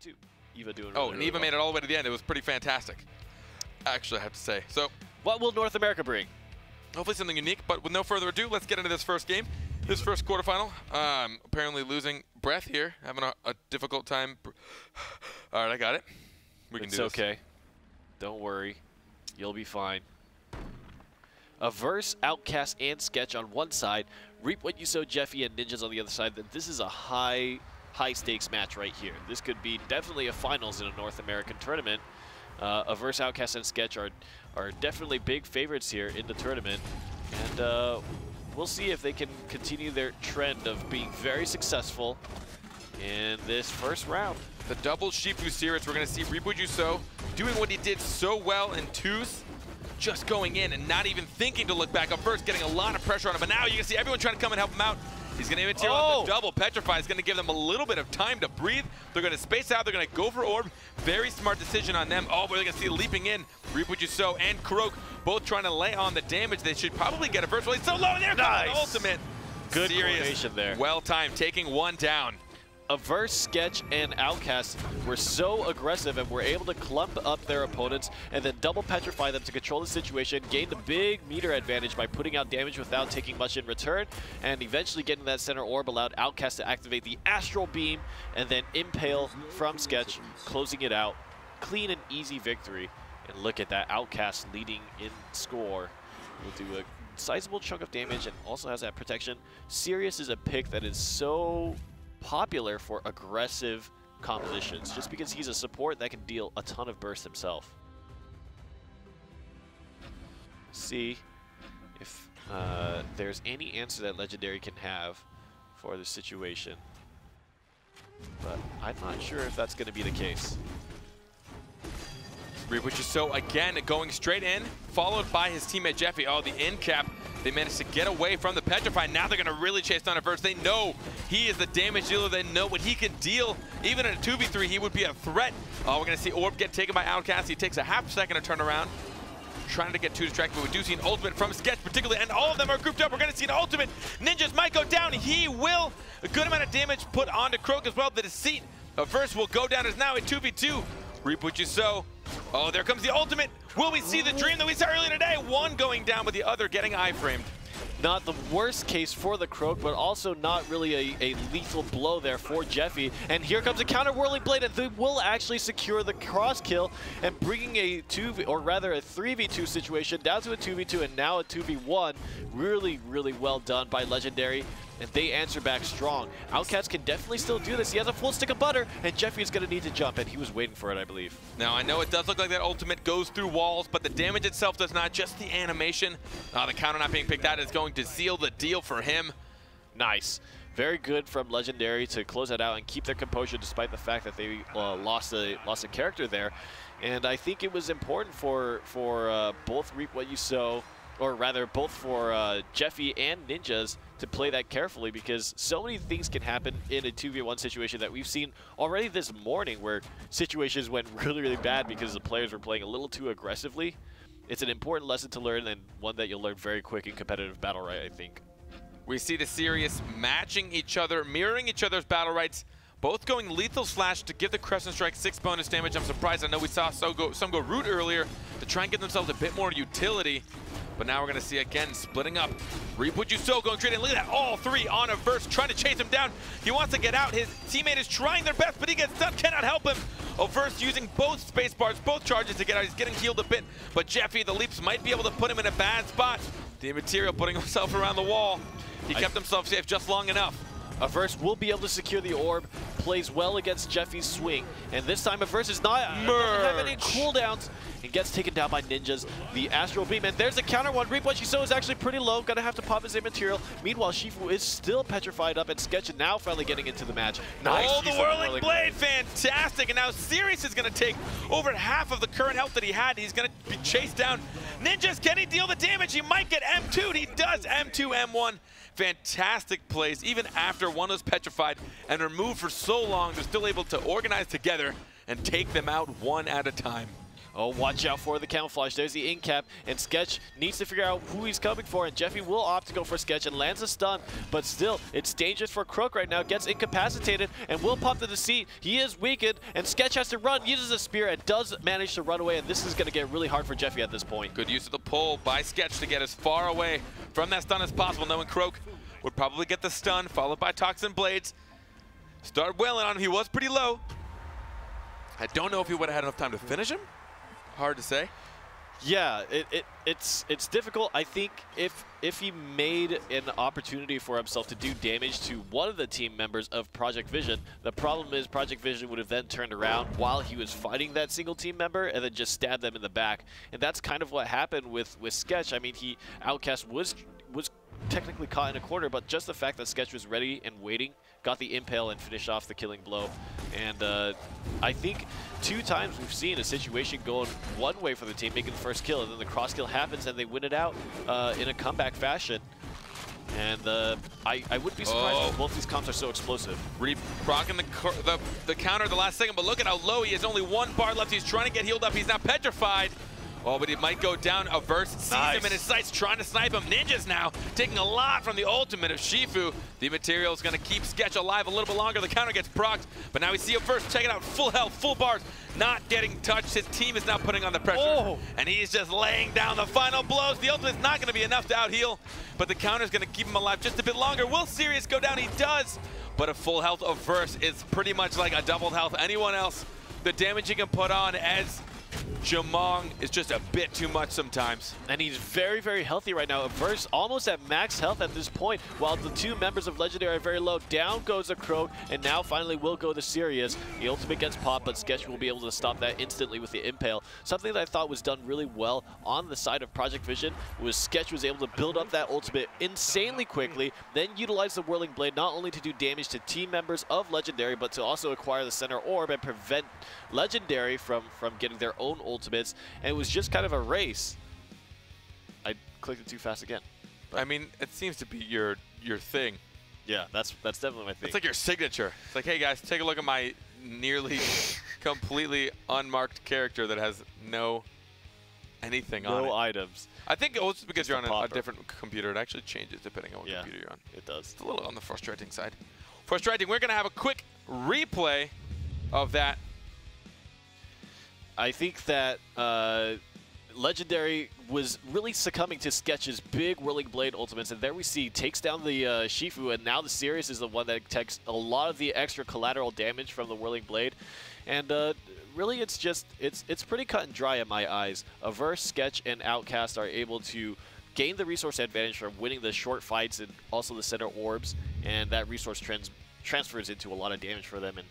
too. Eva doing really, and Eva made it all the way to the end. It was pretty fantastic, actually, I have to say. So, what will North America bring? Hopefully something unique, but with no further ado, let's get into this first game. This first quarterfinal. Apparently losing breath here, having a difficult time. All right, I got it. We can do this. It's okay. Don't worry. You'll be fine. Averse, Outcast, and Sketch on one side. Reap What You Sow, Jeffy, and Ninjas on the other side. This is a high stakes match right here. This could be definitely a finals in a North American tournament. Averse, Outcast, and Sketch are definitely big favorites here in the tournament. And we'll see if they can continue their trend of being very successful in this first round. The double Shifu series, we're going to see Reap What You Sow doing what he did so well in twos, just going in and not even thinking to look back. Up first, getting a lot of pressure on him, but now you can see everyone trying to come and help him out. He's going to imitate on the double. Petrify is going to give them a little bit of time to breathe. They're going to space out. They're going to go for orb. Very smart decision on them. Oh, but they're going to see leaping in. Reap What You Sow and Kurok both trying to lay on the damage. They should probably get a first. Well, he's so low, and there comes the ultimate. Good coordination there. Well timed, taking one down. Averse, Sketch, and Outcast were so aggressive and were able to clump up their opponents and then double petrify them to control the situation, gain the big meter advantage by putting out damage without taking much in return, and eventually getting that center orb allowed Outcast to activate the Astral Beam and then Impale from Sketch, closing it out. Clean and easy victory. And look at that, Outcast leading in score. Will do a sizable chunk of damage and also has that protection. Sirius is a pick that is so popular for aggressive compositions, just because he's a support that can deal a ton of burst himself. See if there's any answer that Legendary can have for the situation, but I'm not sure if that's going to be the case. Reap What You Sow again going straight in, followed by his teammate Jeffy. Oh, the in cap. They managed to get away from the Petrify. Now they're going to really chase down Averse. They know he is the damage dealer. They know what he can deal. Even in a 2v3, he would be a threat. Oh, we're going to see Orb get taken by Outcast. He takes a half second to turn around. Trying to get too distracted, but we do see an ultimate from Sketch particularly, and all of them are grouped up. We're going to see an ultimate. Ninjas might go down. He will. A good amount of damage put onto Croak as well. The Deceit. Averse will go down as now a 2v2. Reap What You Sow. Oh, there comes the ultimate. Will we see the dream that we saw earlier today? One going down with the other getting iframed. Not the worst case for the Croak, but also not really a lethal blow there for Jeffy. And here comes a counter whirling blade, and they will actually secure the cross kill and bringing a 3v2 situation down to a 2v2 and now a 2v1. Really, really well done by Legendary. And they answer back strong. Outcast can definitely still do this. He has a full stick of butter, and Jeffy is going to need to jump, and he was waiting for it, I believe. Now, I know it does look like that ultimate goes through walls, but the damage itself does not. Just the animation. The counter not being picked out is going to seal the deal for him. Nice. Very good from Legendary to close that out and keep their composure despite the fact that they lost a character there. And I think it was important for both Reap What You Sow, or rather both for Jeffy and Ninjas, to play that carefully, because so many things can happen in a 2v1 situation that we've seen already this morning, where situations went really, really bad because the players were playing a little too aggressively. It's an important lesson to learn, and one that you'll learn very quick in competitive BattleRekt, I think. We see the Sirius matching each other, mirroring each other's BattleRekts, both going lethal slash to give the Crescent Strike 6 bonus damage. I'm surprised. I know we saw some go root earlier to try and give themselves a bit more utility. But now we're going to see again splitting up. Reap What You Sow going straight in. Look at that, all three on Averse trying to chase him down. He wants to get out. His teammate is trying their best, but he gets stunned, cannot help him. Averse using both space bars, both charges to get out. He's getting healed a bit, but Jeffy, the leaps might be able to put him in a bad spot. The Immaterial putting himself around the wall. He kept himself safe just long enough. Averse will be able to secure the orb, plays well against Jeffy's swing, and this time Averse is not have any cooldowns and gets taken down by Ninjas. The Astral Beam, and there's a counter one. Reap What You Sow is actually pretty low, gonna have to pop his Immaterial. Meanwhile, Shifu is still petrified up, and Sketch now finally getting into the match. Nice. Oh, the Whirling Blade, fantastic! And now Sirius is gonna take over half of the current health that he had. He's gonna be chased down. Ninjas, can he deal the damage? He might get M2'd. He does. M2, M1. Fantastic plays. Even after one was petrified and removed for so long, they're still able to organize together and take them out one at a time. Oh, watch out for the camouflage. There's the in-cap, and Sketch needs to figure out who he's coming for, and Jeffy will opt to go for Sketch and lands a stun, but still, it's dangerous for Croak right now. Gets incapacitated and will pop to the seat. He is weakened, and Sketch has to run, uses a spear, and does manage to run away, and this is going to get really hard for Jeffy at this point. Good use of the pull by Sketch to get as far away from that stun as possible, knowing Croak would probably get the stun, followed by Toxin Blades. Start wailing on him. He was pretty low. I don't know if he would have had enough time to finish him. Hard to say. Yeah, it's difficult. I think if he made an opportunity for himself to do damage to one of the team members of Project Vision, the problem is Project Vision would have then turned around while he was fighting that single team member and then just stabbed them in the back. And that's kind of what happened with Sketch. I mean, Outcast was technically caught in a corner, but just the fact that Sketch was ready and waiting, got the impale and finished off the killing blow. And I think 2 times we've seen a situation going one way for the team, making the first kill, and then the cross kill happens and they win it out in a comeback fashion. And I wouldn't be surprised if both these comps are so explosive. Rocking the counter at the last second, but look at how low he is. Only 1 bar left. He's trying to get healed up. He's now petrified. Oh, but he might go down. Averse sees him in his sights, trying to snipe him. Ninjas now taking a lot from the ultimate of Shifu. The material is going to keep Sketch alive a little bit longer. The counter gets procced, but now we see Averse. Check it out, full health, full bars, not getting touched. His team is now putting on the pressure, and he's just laying down the final blows. The ultimate's not going to be enough to out-heal, but the counter's going to keep him alive just a bit longer. Will Sirius go down? He does, but a full health Averse is pretty much like a doubled health. Anyone else, the damage he can put on as Jamong is just a bit too much sometimes. And he's very, very healthy right now. Averse almost at max health at this point, while the 2 members of Legendary are very low. Down goes the Croak, and now finally will go the Sirius. The ultimate gets popped, but Sketch will be able to stop that instantly with the impale. Something that I thought was done really well on the side of Project Vision was Sketch was able to build up that ultimate insanely quickly, then utilize the Whirling Blade not only to do damage to team members of Legendary, but to also acquire the center orb and prevent Legendary from getting their own ultimates, and it was just kind of a race. I clicked it too fast again. I mean, it seems to be your thing. Yeah, that's definitely my thing. It's like your signature. It's like, hey guys, take a look at my nearly completely unmarked character that has no anything on it. No items. I think it's because you're on a different computer. It actually changes depending on what computer you're on. It does. It's a little on the frustrating side. Frustrating. We're going to have a quick replay of that. I think that Legendary was really succumbing to Sketch's big Whirling Blade ultimates, and there we see takes down the Shifu, and now the Sirius is the one that takes a lot of the extra collateral damage from the Whirling Blade. And really it's just, it's pretty cut and dry in my eyes. Averse, Sketch, and Outcast are able to gain the resource advantage from winning the short fights and also the center orbs, and that resource transfers into a lot of damage for them. And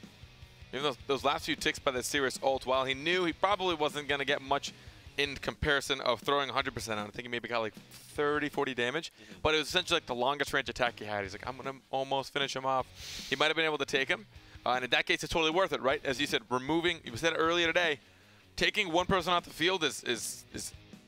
even those last few ticks by the Sirius ult, while he knew he probably wasn't going to get much in comparison of throwing 100% on, I think he maybe got like 30, 40 damage, but it was essentially like the longest range attack he had. He's like, I'm going to almost finish him off. He might have been able to take him, and in that case, it's totally worth it, right? As you said, you said it earlier today, taking one person off the field is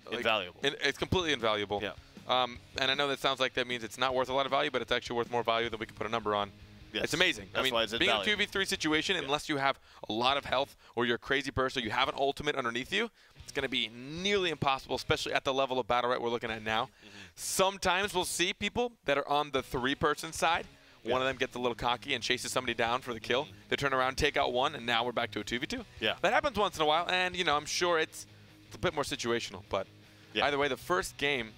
like, invaluable. It's completely invaluable. Yeah. And I know that sounds like that means it's not worth a lot of value, but it's actually worth more value than we can put a number on. Yes. It's amazing. That's why it's being in a 2v3 situation, unless you have a lot of health or you're a crazy person, or you have an ultimate underneath you, it's going to be nearly impossible, especially at the level of BattleRekt we're looking at now. Sometimes we'll see people that are on the 3-person side. One of them gets a little cocky and chases somebody down for the kill. They turn around, take out one, and now we're back to a 2v2. Yeah. That happens once in a while, and, you know, I'm sure it's a bit more situational. But either way, the first game,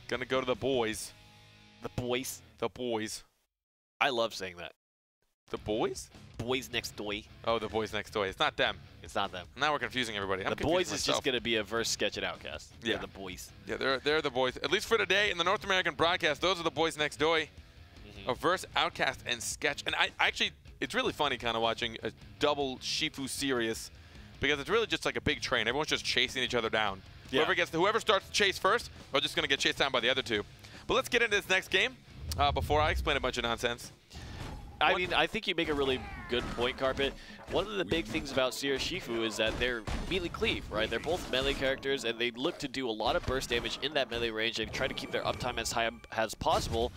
going to go to the boys. The boys? The boys. I love saying that. The boys? Boys next door. Oh, the boys next door. It's not them. It's not them. Now we're confusing everybody. The boys is just going to be a verse, Sketch, and Outcast. Yeah. They're the boys. Yeah, they're the boys. At least for today in the North American broadcast, those are the boys next door. A verse, Outcast, and Sketch. And I actually, it's really funny kind of watching a double Shifu Sirius, because it's really just like a big train. Everyone's just chasing each other down. Yeah. Whoever starts to chase first, are just going to get chased down by the other two. But let's get into this next game before I explain a bunch of nonsense. I mean, I think you make a really good point, Carpet. One of the big things about Sirius Shifu is that they're melee cleave, right? They're both melee characters, and they look to do a lot of burst damage in that melee range and try to keep their uptime as high as possible.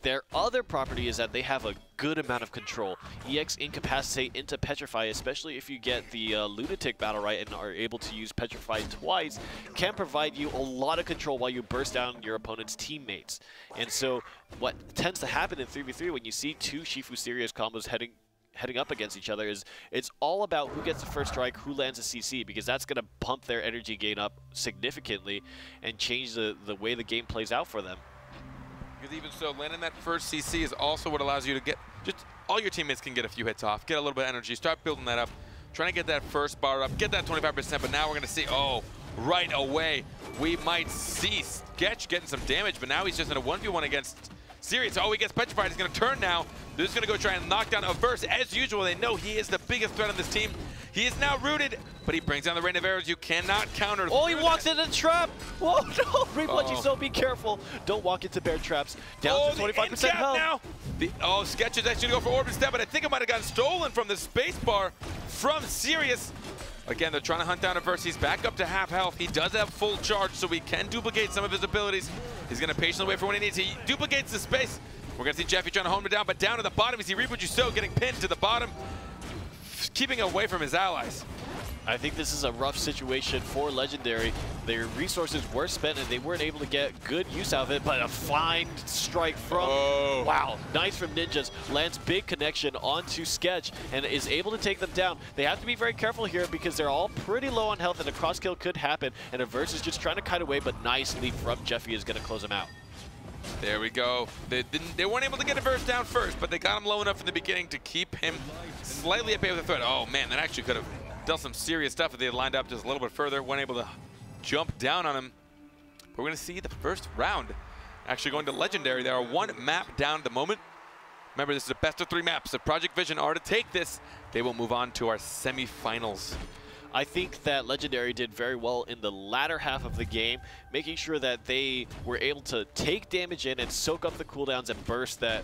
Their other property is that they have a good amount of control. EX Incapacitate into Petrify, especially if you get the Lunatic battle right and are able to use Petrify twice, can provide you a lot of control while you burst down your opponent's teammates. And so what tends to happen in 3v3 when you see two Shifu Sirius combos heading up against each other is it's all about who gets the first strike, who lands a CC, because that's going to pump their energy gain up significantly and change the way the game plays out for them. Because even so, landing that first CC is also what allows you to get, just all your teammates can get a few hits off, get a little bit of energy, start building that up, trying to get that first bar up, get that 25%, but now we're going to see, oh, right away, we might see Sketch getting some damage, but now he's just in a 1v1 against Sirius. Oh, he gets petrified. He's going to turn now. They're just going to go try and knock down Averse. As usual, they know he is the biggest threat on this team. He is now rooted, but he brings down the rain of arrows. You cannot counter. Oh, he walks into the trap. Whoa, no. Replay, so be careful. Don't walk into bear traps. Down to 25% health. Now. Sketch is actually going to go for Orbit Step, but I think it might have gotten stolen from the spacebar from Sirius. Again, they're trying to hunt down Averse. He's back up to half health. He does have full charge, so he can duplicate some of his abilities. He's going to patiently wait for when he needs. He duplicates the space. We're going to see Jeffy trying to home it down, but down to the bottom, we see Reaper Juso getting pinned to the bottom, keeping away from his allies. I think this is a rough situation for Legendary. Their resources were spent and they weren't able to get good use out of it, but a fine strike from, wow, nice from Ninjas. Lands big connection onto Sketch and is able to take them down. They have to be very careful here because they're all pretty low on health and a cross kill could happen, and Averse is just trying to kite away, but nice leap from Jeffy is going to close him out. There we go. They weren't able to get Averse down first, but they got him low enough in the beginning to keep him slightly at bay with a threat. Oh man, that actually could have done some serious stuff if they had lined up just a little bit further. Weren't able to jump down on him. But we're going to see the first round actually going to Legendary. They are one map down at the moment. Remember, this is a best of 3 maps. If Project Vision are to take this, they will move on to our semifinals. I think that Legendary did very well in the latter half of the game, making sure that they were able to take damage in and soak up the cooldowns and burst that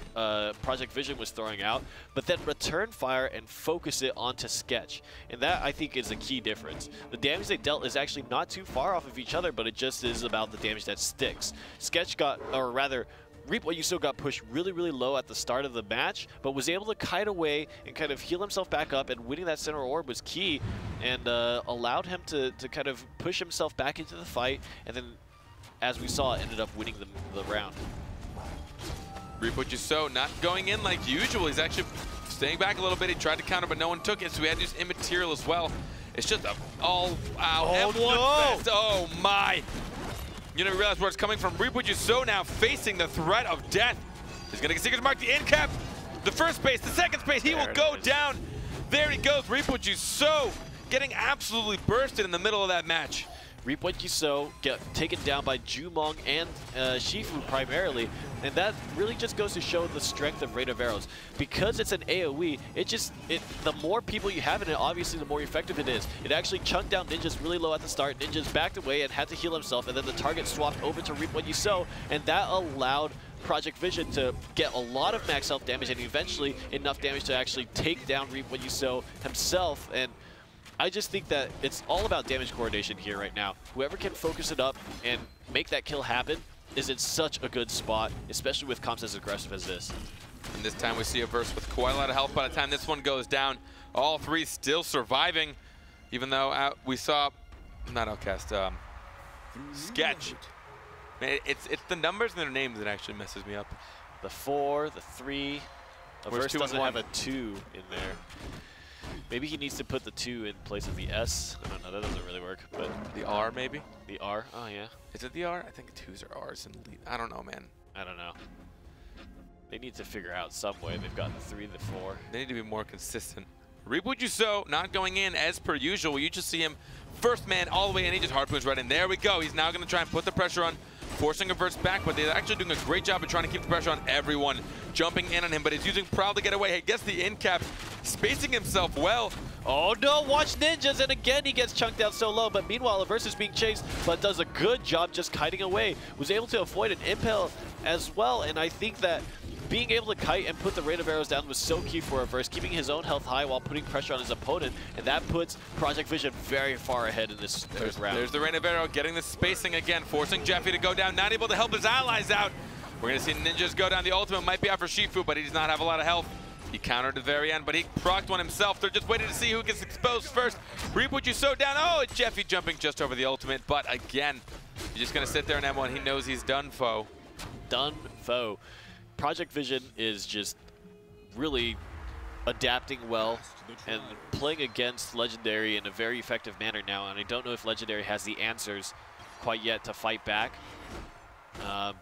Project Vision was throwing out, but then return fire and focus it onto Sketch. And that, I think, is a key difference. The damage they dealt is actually not too far off of each other, but it just is about the damage that sticks. Sketch got, or rather, Reap What You Sow got pushed really, really low at the start of the match, but was able to kite away and kind of heal himself back up, and winning that center orb was key and allowed him to kind of push himself back into the fight, and then, as we saw, ended up winning the round. Reap What You Sow not going in like usual. He's actually staying back a little bit. He tried to counter, but no one took it, so we had to use Immaterial as well. It's just a all-out F1 fest. Oh my! You don't realize where it's coming from. Reap What You Sow now facing the threat of death. He's going to get Seeker's Mark, the end cap, the first space, the second space. He will go down. There he goes. Reap What You Sow getting absolutely bursted in the middle of that match. Reap What You Sow get taken down by Jumong and Shifu primarily, and that really just goes to show the strength of Rain of Arrows. Because it's an AoE, the more people you have in it, obviously the more effective it is. It actually chunked down Ninjas really low at the start. Ninjas backed away and had to heal himself, and then the target swapped over to Reap What You Sow, and that allowed Project Vision to get a lot of max health damage and eventually enough damage to actually take down Reap What You Sow himself. And I just think that it's all about damage coordination here right now. Whoever can focus it up and make that kill happen is in such a good spot, especially with comps as aggressive as this. And this time we see Averse with quite a lot of health. By the time this one goes down, all 3 still surviving, even though we saw, not Outcast, Sketch. Man, it's the numbers and their names that actually messes me up. The 4, the 3, Averse doesn't have a 2 in there. Maybe he needs to put the 2 in place of the S. I don't know, that doesn't really work. But the R, maybe? The R? Oh, yeah. Is it the R? I think 2s are R's. And I don't know, man. I don't know. They need to figure out some way. They've got the 3, the 4. They need to be more consistent. Reap What You Sow not going in as per usual. You just see him first man all the way in. He just harpoons right in. There we go. He's now going to try and put the pressure on, forcing Averse back, but they're actually doing a great job of trying to keep the pressure on everyone, jumping in on him, but he's using Prowl to get away. He gets the end cap, spacing himself well. Oh no, watch Ninjas, and again he gets chunked down so low, but meanwhile Averse is being chased, but does a good job just kiting away. Was able to avoid an impale as well, and I think that being able to kite and put the Rain of Arrows down was so key for Averse, keeping his own health high while putting pressure on his opponent, and that puts Project Vision very far ahead in this third round. There's the Rain of Arrow getting the spacing again, forcing Jeffy to go down, not able to help his allies out. We're going to see Ninjas go down. The ultimate might be out for Shifu, but he does not have a lot of health. He countered at the very end, but he procced one himself. They're just waiting to see who gets exposed first. Reap what you sow down. Oh, it's Jeffy jumping just over the ultimate. But again, he's just going to sit there in M1. He knows he's done foe. Done foe. Project Vision is just really adapting well and playing against Legendary in a very effective manner now. And I don't know if Legendary has the answers quite yet to fight back.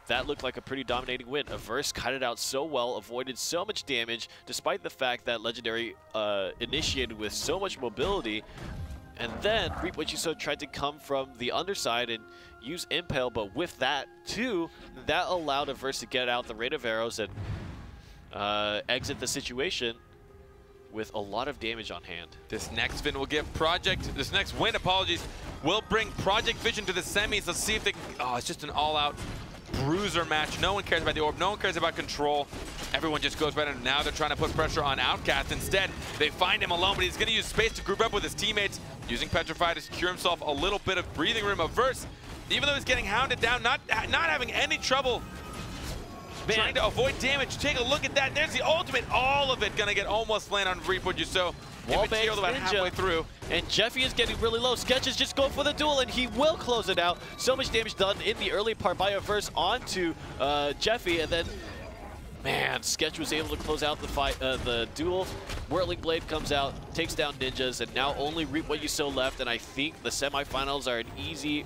That looked like a pretty dominating win. Averse cut it out so well, avoided so much damage, despite the fact that Legendary initiated with so much mobility. And then Reap What You Sow tried to come from the underside and use Impale, but with that too, that allowed Averse to get out the rate of arrows and exit the situation with a lot of damage on hand. This next win will bring Project Vision to the semis. Let's see if they can, oh, it's just an all-out bruiser match. No one cares about the orb, no one cares about control. Everyone just goes right in. Now they're trying to put pressure on Outcast. Instead, they find him alone, but he's gonna use space to group up with his teammates, using Petrify to secure himself a little bit of breathing room. Averse, even though he's getting hounded down, not having any trouble trying to avoid damage. Take a look at that. There's the ultimate. All of it gonna get almost land on Reap What You Sow. Wallbangs about halfway through. And Jeffy is getting really low. Sketch is just going for the duel, and he will close it out. So much damage done in the early part by Averse onto Jeffy, and then, man, Sketch was able to close out the fight, the duel. Whirling Blade comes out, takes down Ninjas, and now only Reap What You Sow left, and I think the semifinals are an easy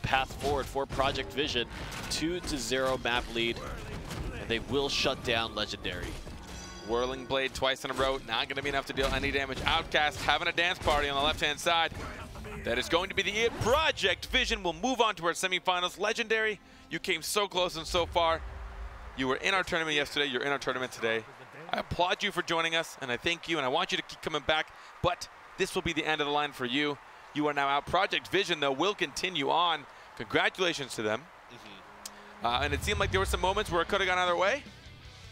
path forward for Project Vision. 2-0 map lead, and they will shut down Legendary. Whirling Blade twice in a row, not going to be enough to deal any damage. Outcast having a dance party on the left-hand side. That is going to be the it. Project Vision will move on to our semifinals. Legendary, you came so close and so far. You were in our tournament yesterday, you're in our tournament today. I applaud you for joining us, and I thank you, and I want you to keep coming back, but this will be the end of the line for you. You are now out. Project Vision, though, will continue on. Congratulations to them. And it seemed like there were some moments where it could have gone either way.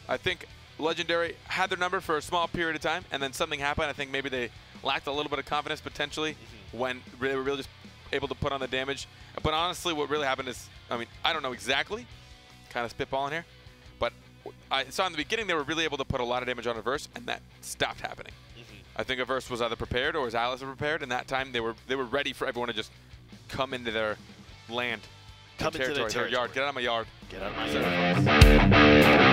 I think Legendary had their number for a small period of time, and then something happened. I think maybe they lacked a little bit of confidence potentially when they were really just able to put on the damage. But honestly, what really happened is, I mean, I don't know exactly, kind of spitballing here, but I saw in the beginning they were really able to put a lot of damage on Averse, and that stopped happening. I think Averse was either prepared or his allies were prepared, and that time they were ready for everyone to just come into their land, come into their territory. Yard. Get out of my yard. Get out of my yard.